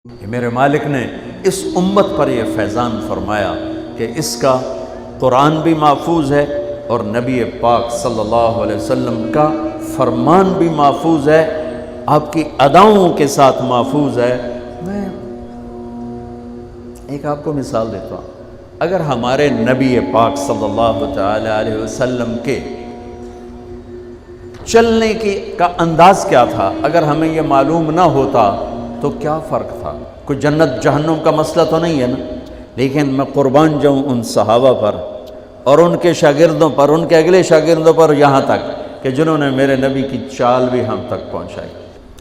میرے مالک نے اس امت پر یہ فیضان فرمایا کہ اس کا قرآن بھی محفوظ ہے اور نبی پاک صلی اللہ علیہ وسلم کا فرمان بھی محفوظ ہے، آپ کی اداؤں کے ساتھ محفوظ ہے۔ میں ایک آپ کو مثال دیتا ہوں، اگر ہمارے نبی پاک صلی اللہ تعالی علیہ وسلم کے چلنے کا انداز کیا تھا، اگر ہمیں یہ معلوم نہ ہوتا تو کیا فرق تھا؟ کوئی جنت جہنم کا مسئلہ تو نہیں ہے نا، لیکن میں قربان جاؤں ان صحابہ پر اور ان کے شاگردوں پر، ان کے اگلے شاگردوں پر، یہاں تک کہ جنہوں نے میرے نبی کی چال بھی ہم تک پہنچائی۔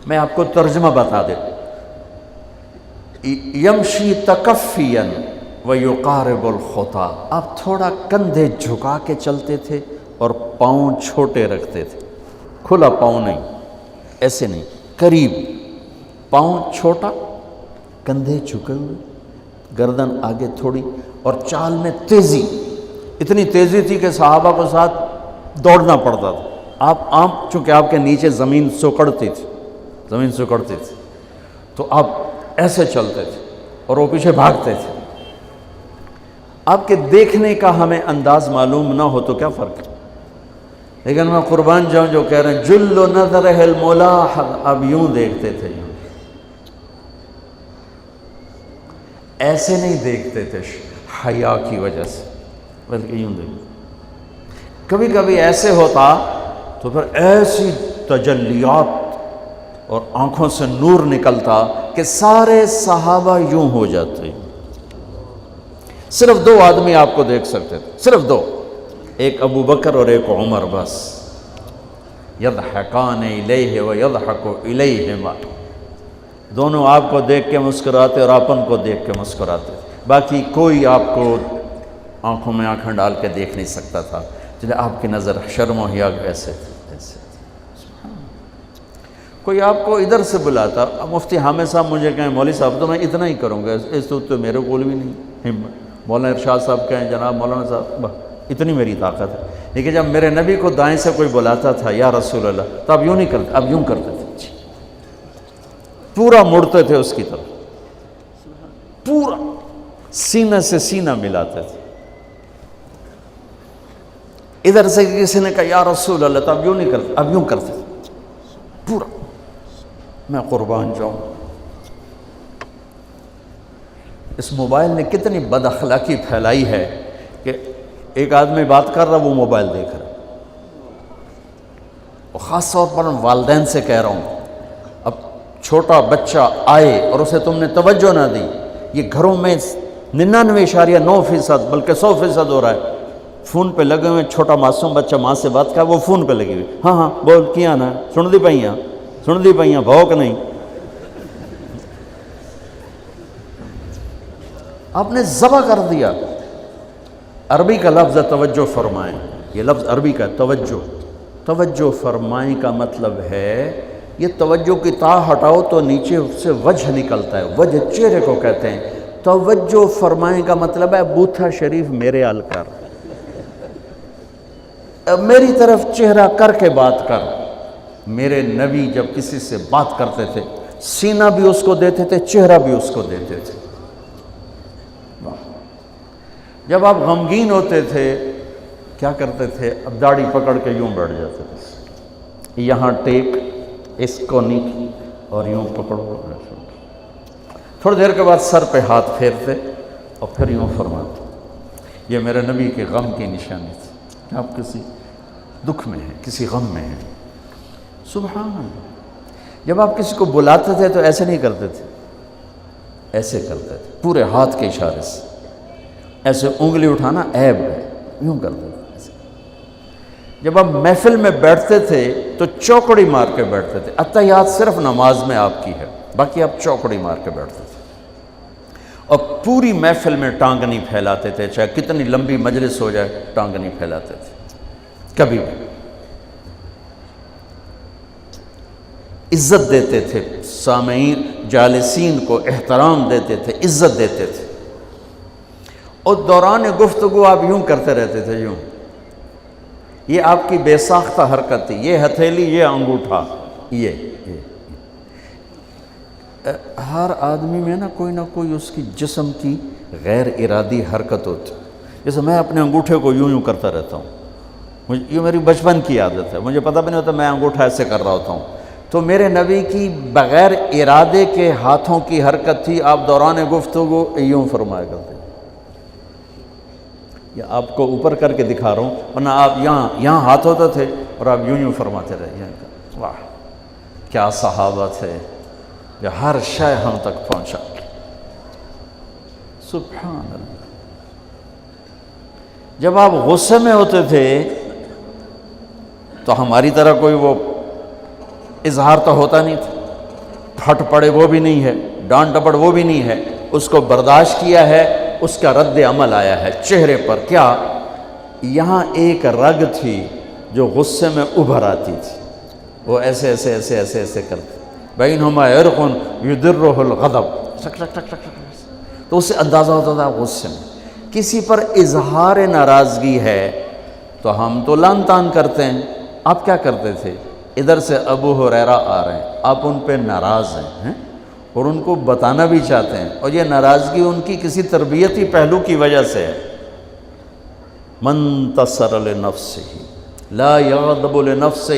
میں آپ کو ترجمہ بتا دوں، یمشی تکفیا ویقارب الخطا، آپ تھوڑا کندھے جھکا کے چلتے تھے اور پاؤں چھوٹے رکھتے تھے، کھلا پاؤں نہیں، ایسے نہیں، قریب، پاؤں چھوٹا، کندھے جھکے ہوئے، گردن آگے تھوڑی، اور چال میں تیزی، اتنی تیزی تھی کہ صحابہ کو ساتھ دوڑنا پڑتا تھا۔ آپ چونکہ آپ کے نیچے زمین سکڑتی تھی تو آپ ایسے چلتے تھے اور وہ پیچھے بھاگتے تھے۔ آپ کے دیکھنے کا ہمیں انداز معلوم نہ ہو تو کیا فرق ہے، لیکن میں قربان جاؤں جو کہہ رہے ہیں جل نظرہ الملاحظ، اب یوں دیکھتے تھے، یوں ایسے نہیں دیکھتے تھے حیا کی وجہ سے، بلکہ یوں دیکھتے۔ کبھی کبھی ایسے ہوتا تو پھر ایسی تجلیات اور آنکھوں سے نور نکلتا کہ سارے صحابہ یوں ہو جاتے۔ صرف دو آدمی آپ کو دیکھ سکتے تھے، صرف دو، ایک ابو بکر اور ایک عمر، بس۔ یضحکان الیہ ویضحک الیہما، دونوں آپ کو دیکھ کے مسکراتے اور اپن کو دیکھ کے مسکراتے، باقی کوئی آپ کو آنکھوں میں آنکھیں ڈال کے دیکھ نہیں سکتا تھا، جنہیں آپ کی نظر شرم و حیا ایسے تھی۔ کوئی آپ کو ادھر سے بلاتا، مفتی حامد صاحب مجھے کہیں مولوی صاحب تو میں اتنا ہی کروں گا، اس تو میرے کول بھی نہیں ہمت، مولانا ارشاد صاحب کہیں جناب مولانا صاحب، اتنی میری طاقت ہے۔ لیکن جب میرے نبی کو دائیں سے کوئی بلاتا تھا یا رسول اللہ، تو اب یوں نہیں کرتے، اب یوں کرتے تھے، پورا مڑتے تھے اس کی طرف، پورا سینہ سے سینہ ملاتے تھے۔ ادھر سے کسی نے کہا یا رسول اللہ، تو اب یوں نہیں کرتے، اب یوں کرتے تھے پورا۔ میں قربان جاؤں، اس موبائل نے کتنی بد اخلاقی پھیلائی ہے کہ ایک آدمی بات کر رہا، وہ موبائل دیکھ رہا، اور خاص طور پر والدین سے کہہ رہا ہوں، اب چھوٹا بچہ آئے اور اسے تم نے توجہ نہ دی، یہ گھروں میں 99.9% بلکہ 100% ہو رہا ہے، فون پہ لگے ہوئے، چھوٹا معصوم بچہ ماں سے بات کر، وہ فون پہ لگی ہوئی، ہاں ہاں بول کیا نا، سن دی پئیاں بھوک نہیں۔ آپ نے ذبح کر دیا۔ عربی کا لفظ ہے توجہ فرمائیں، یہ لفظ عربی کا توجہ فرمائیں کا مطلب ہے، یہ توجہ کی تا ہٹاؤ تو نیچے سے وجہ نکلتا ہے، وجہ چہرے کو کہتے ہیں۔ توجہ فرمائیں کا مطلب ہے بوتھا شریف میرے ال کر، میری طرف چہرہ کر کے بات کر۔ میرے نبی جب کسی سے بات کرتے تھے، سینہ بھی اس کو دیتے تھے، چہرہ بھی اس کو دیتے تھے۔ جب آپ غمگین ہوتے تھے کیا کرتے تھے؟ اب داڑھی پکڑ کے یوں بیٹھ جاتے تھے، یہاں ٹیک، اس کو نیچے، اور یوں پکڑو، تھوڑی دیر کے بعد سر پہ ہاتھ پھیرتے اور پھر یوں فرماتے۔ یہ میرے نبی کے غم کی نشانی تھی کہ آپ کسی دکھ میں ہیں، کسی غم میں ہیں۔ سبحان اللہ۔ جب آپ کسی کو بلاتے تھے تو ایسے نہیں کرتے تھے، ایسے کرتے تھے، پورے ہاتھ کے اشارے سے، ایسے انگلی اٹھانا عیب ہے، یوں کرتے تھے ایسے۔ جب آپ محفل میں بیٹھتے تھے تو چوکڑی مار کے بیٹھتے تھے، اتحیات صرف نماز میں آپ کی ہے، باقی آپ چوکڑی مار کے بیٹھتے تھے، اور پوری محفل میں ٹانگ نہیں پھیلاتے تھے، چاہے کتنی لمبی مجلس ہو جائے ٹانگ نہیں پھیلاتے تھے کبھی بھی۔ عزت دیتے تھے، سامعین جالسین کو احترام دیتے تھے، عزت دیتے تھے، اور دوران گفتگو آپ یوں کرتے رہتے تھے، یوں۔ یہ آپ کی بے ساختہ حرکت تھی، یہ ہتھیلی، یہ انگوٹھا، یہ ہر آدمی میں نہ کوئی اس کی جسم کی غیر ارادی حرکت ہوتی. جیسے میں اپنے انگوٹھے کو یوں کرتا رہتا ہوں، یہ میری بچپن کی عادت ہے، مجھے پتہ بھی نہیں ہوتا میں انگوٹھا ایسے کر رہا ہوتا ہوں. تو میرے نبی کی بغیر ارادے کے ہاتھوں کی حرکت تھی. آپ دوران گفتگو یوں فرمایا کرتے. یا آپ کو اوپر کر کے دکھا رہا ہوں، ورنہ آپ یہاں ہاتھ ہوتے تھے اور آپ یوں فرماتے رہے. واہ کیا صحابہ تھے، جو ہر شے ہم تک پہنچا. سبحان اللہ. جب آپ غصے میں ہوتے تھے تو ہماری طرح کوئی وہ اظہار تو ہوتا نہیں تھا، پھٹ پڑے وہ بھی نہیں ہے، ڈانٹ ڈپٹ وہ بھی نہیں ہے. اس کو برداشت کیا ہے، اس کا رد عمل آیا ہے چہرے پر. کیا یہاں ایک رگ تھی جو غصے میں ابھر آتی تھی، وہ ایسے ایسے ایسے ایسے ایسے کرتے. بینہما عرق یدرہ الغضب، تو اس سے اندازہ ہوتا تھا غصے میں کسی پر اظہار ناراضگی ہے تو ہم تو لان تان کرتے ہیں. آپ کیا کرتے تھے؟ ادھر سے ابو ہریرہ آ رہے ہیں، آپ ان پہ ناراض ہیں اور ان کو بتانا بھی چاہتے ہیں، اور یہ ناراضگی ان کی کسی تربیتی پہلو کی وجہ سے ہے. من تصر لنفسہ لا یغضب لنفسہ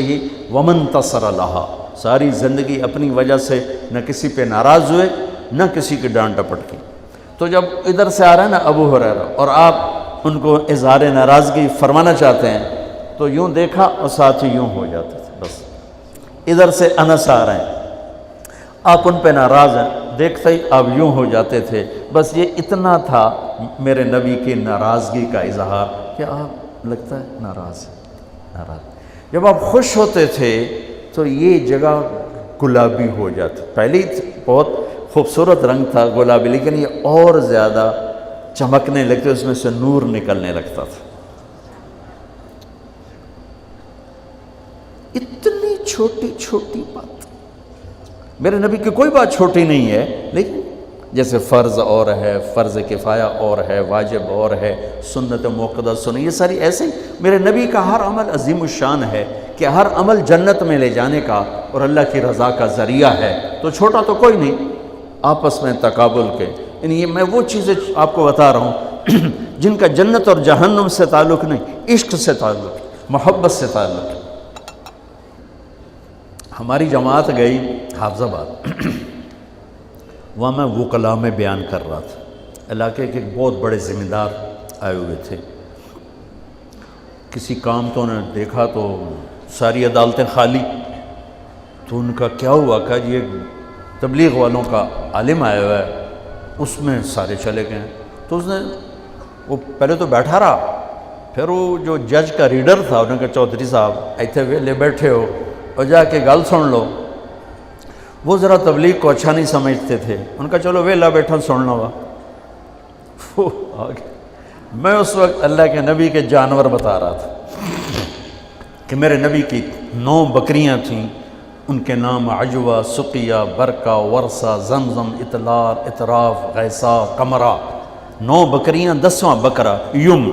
ومن تصر لہا. ساری زندگی اپنی وجہ سے نہ کسی پہ ناراض ہوئے نہ کسی کی ڈانٹ ڈپٹ کی. تو جب ادھر سے آ رہا ہے نا ابو ہریرہ اور آپ ان کو اظہار ناراضگی فرمانا چاہتے ہیں تو یوں دیکھا اور ساتھ ہی یوں ہو جاتے تھے. بس ادھر سے انس آ رہے ہیں، آپ ان پہ ناراض ہیں، دیکھتے ہی آپ یوں ہو جاتے تھے. بس یہ اتنا تھا میرے نبی کی ناراضگی کا اظہار کہ آپ لگتا ہے ناراض. جب آپ خوش ہوتے تھے تو یہ جگہ گلابی ہو جاتی. پہلی بہت خوبصورت رنگ تھا گلابی، لیکن یہ اور زیادہ چمکنے لگتے، اس میں سے نور نکلنے لگتا تھا. اتنی چھوٹی چھوٹی بات، میرے نبی کی کوئی بات چھوٹی نہیں ہے، لیکن جیسے فرض اور ہے، فرض کفایہ اور ہے، واجب اور ہے، سنت موقدہ سنت، یہ ساری ایسے ہی. میرے نبی کا ہر عمل عظیم الشان ہے کہ ہر عمل جنت میں لے جانے کا اور اللہ کی رضا کا ذریعہ ہے. تو چھوٹا تو کوئی نہیں، آپس میں تقابل کے. یعنی میں وہ چیزیں آپ کو بتا رہا ہوں جن کا جنت اور جہنم سے تعلق نہیں، عشق سے تعلق، محبت سے تعلق. ہماری جماعت گئی حافظ آباد، وہاں میں وکلاء میں بیان کر رہا تھا. علاقے کے ایک بہت بڑے ذمہ دار آئے ہوئے تھے. کسی کام تو انہوں نے دیکھا تو ساری عدالتیں خالی. تو ان کا کیا ہوا کہ یہ تبلیغ والوں کا عالم آیا ہوا ہے، اس میں سارے چلے گئے. تو اس نے وہ پہلے تو بیٹھا رہا، پھر وہ جو جج کا ریڈر تھا انہوں نے کہا چودھری صاحب ایتھے ویلے بیٹھے ہو اور جا کے گل سن لو. وہ ذرا تبلیغ کو اچھا نہیں سمجھتے تھے، ان کا چلو ویلا بیٹھا سن لو. میں اس وقت اللہ کے نبی کے جانور بتا رہا تھا کہ میرے نبی کی 9 بکریاں تھیں، ان کے نام عجوہ، سقیہ، برکہ، ورثہ، زمزم، اطلار، اطراف، غیثہ، قمرہ. 9 بکریاں، 10واں بکرا یم،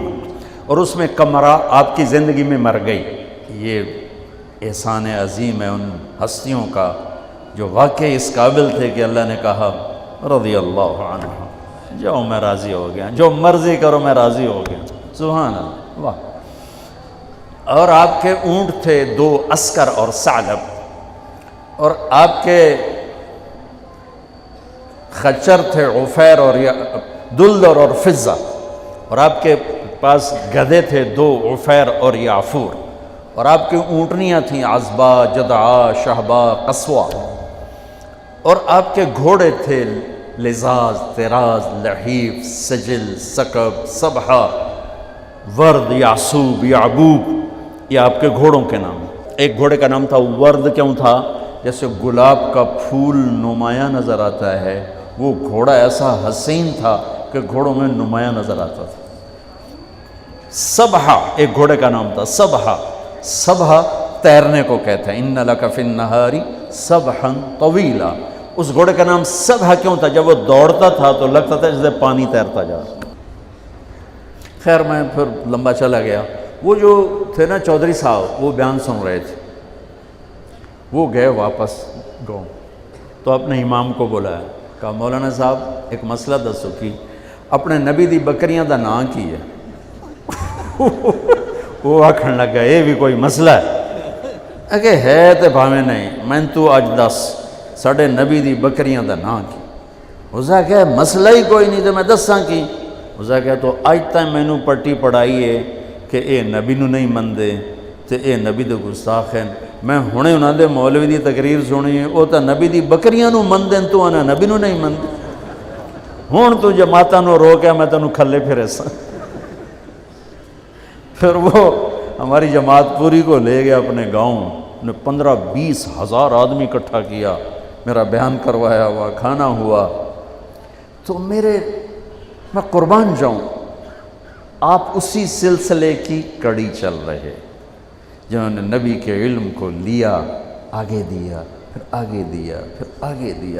اور اس میں قمرہ آپ کی زندگی میں مر گئی. یہ احسان عظیم ہے ان ہستیوں کا جو واقعی اس قابل تھے کہ اللہ نے کہا رضی اللہ عنہ، جاؤ میں راضی ہو گیا، جو مرضی کرو میں راضی ہو گیا. سبحان اللہ، واہ. اور آپ کے اونٹ تھے 2 عسکر اور ثعلب، اور آپ کے خچر تھے عفیر اور دلدر اور فضہ، اور آپ کے پاس گدھے تھے 2 عفیر اور یعفور، اور آپ کی اونٹنیاں تھیں عزبہ، جدعا، شہبہ، قصوہ، اور آپ کے گھوڑے تھے لزاز، تراز، لحیف، سجل، سکب، صبحہ، ورد، یعصوب، یعبوب. یہ آپ کے گھوڑوں کے نام. ایک گھوڑے کا نام تھا ورد. کیوں تھا؟ جیسے گلاب کا پھول نمایاں نظر آتا ہے، وہ گھوڑا ایسا حسین تھا کہ گھوڑوں میں نمایاں نظر آتا تھا. صبحہ ایک گھوڑے کا نام تھا صبحہ. صبحہ تیرنے کو کہتے ہیں، ان لک فی النہار صبحا طویلا. اس گھوڑے کا نام صبحہ کیوں تھا؟ جب وہ دوڑتا تھا تو لگتا تھا جیسے پانی تیرتا جا رہا. خیر میں پھر لمبا چلا گیا. وہ جو تھے نا چودھری صاحب، وہ بیان سن رہے تھے، وہ گئے واپس گاؤں. تو اپنے امام کو بلایا، کہا مولانا صاحب ایک مسئلہ دسو کی اپنے نبی دی بکریاں دا نام کی ہے؟ وہ آکھن لگا یہ بھی کوئی مسئلہ ہے کہ ہے تے بھاویں نہیں، میں تو اج دس ساڑھے نبی دی بکریاں دا نام کی؟ اسے کہا مسئلہ ہی کوئی نہیں تو میں دساں کی؟ اسے کہا تو اج تک میں نو پٹی پڑھائی ہے کہ اے نبی نو نہیں مندے تے اے نبی دے گستاخ ہیں، میں ہونے انہاں دے مولوی دی تقریر سنی ہے او تا نبی دی بکریاں نو مندیں تو انہاں نبی نو نہیں مندے، ہون تو جماعتاں نو روکیا میں تنو کھلے پھرے سا۔ پھر وہ ہماری جماعت پوری کو لے گیا اپنے گاؤں، نے 15-20 ہزار آدمی اکٹھا کیا، میرا بیان کروایا ہوا، کھانا ہوا۔ تو میں قربان جاؤں، آپ اسی سلسلے کی کڑی چل رہے جنہوں نے نبی کے علم کو لیا، آگے دیا، پھر آگے دیا، پھر آگے دیا۔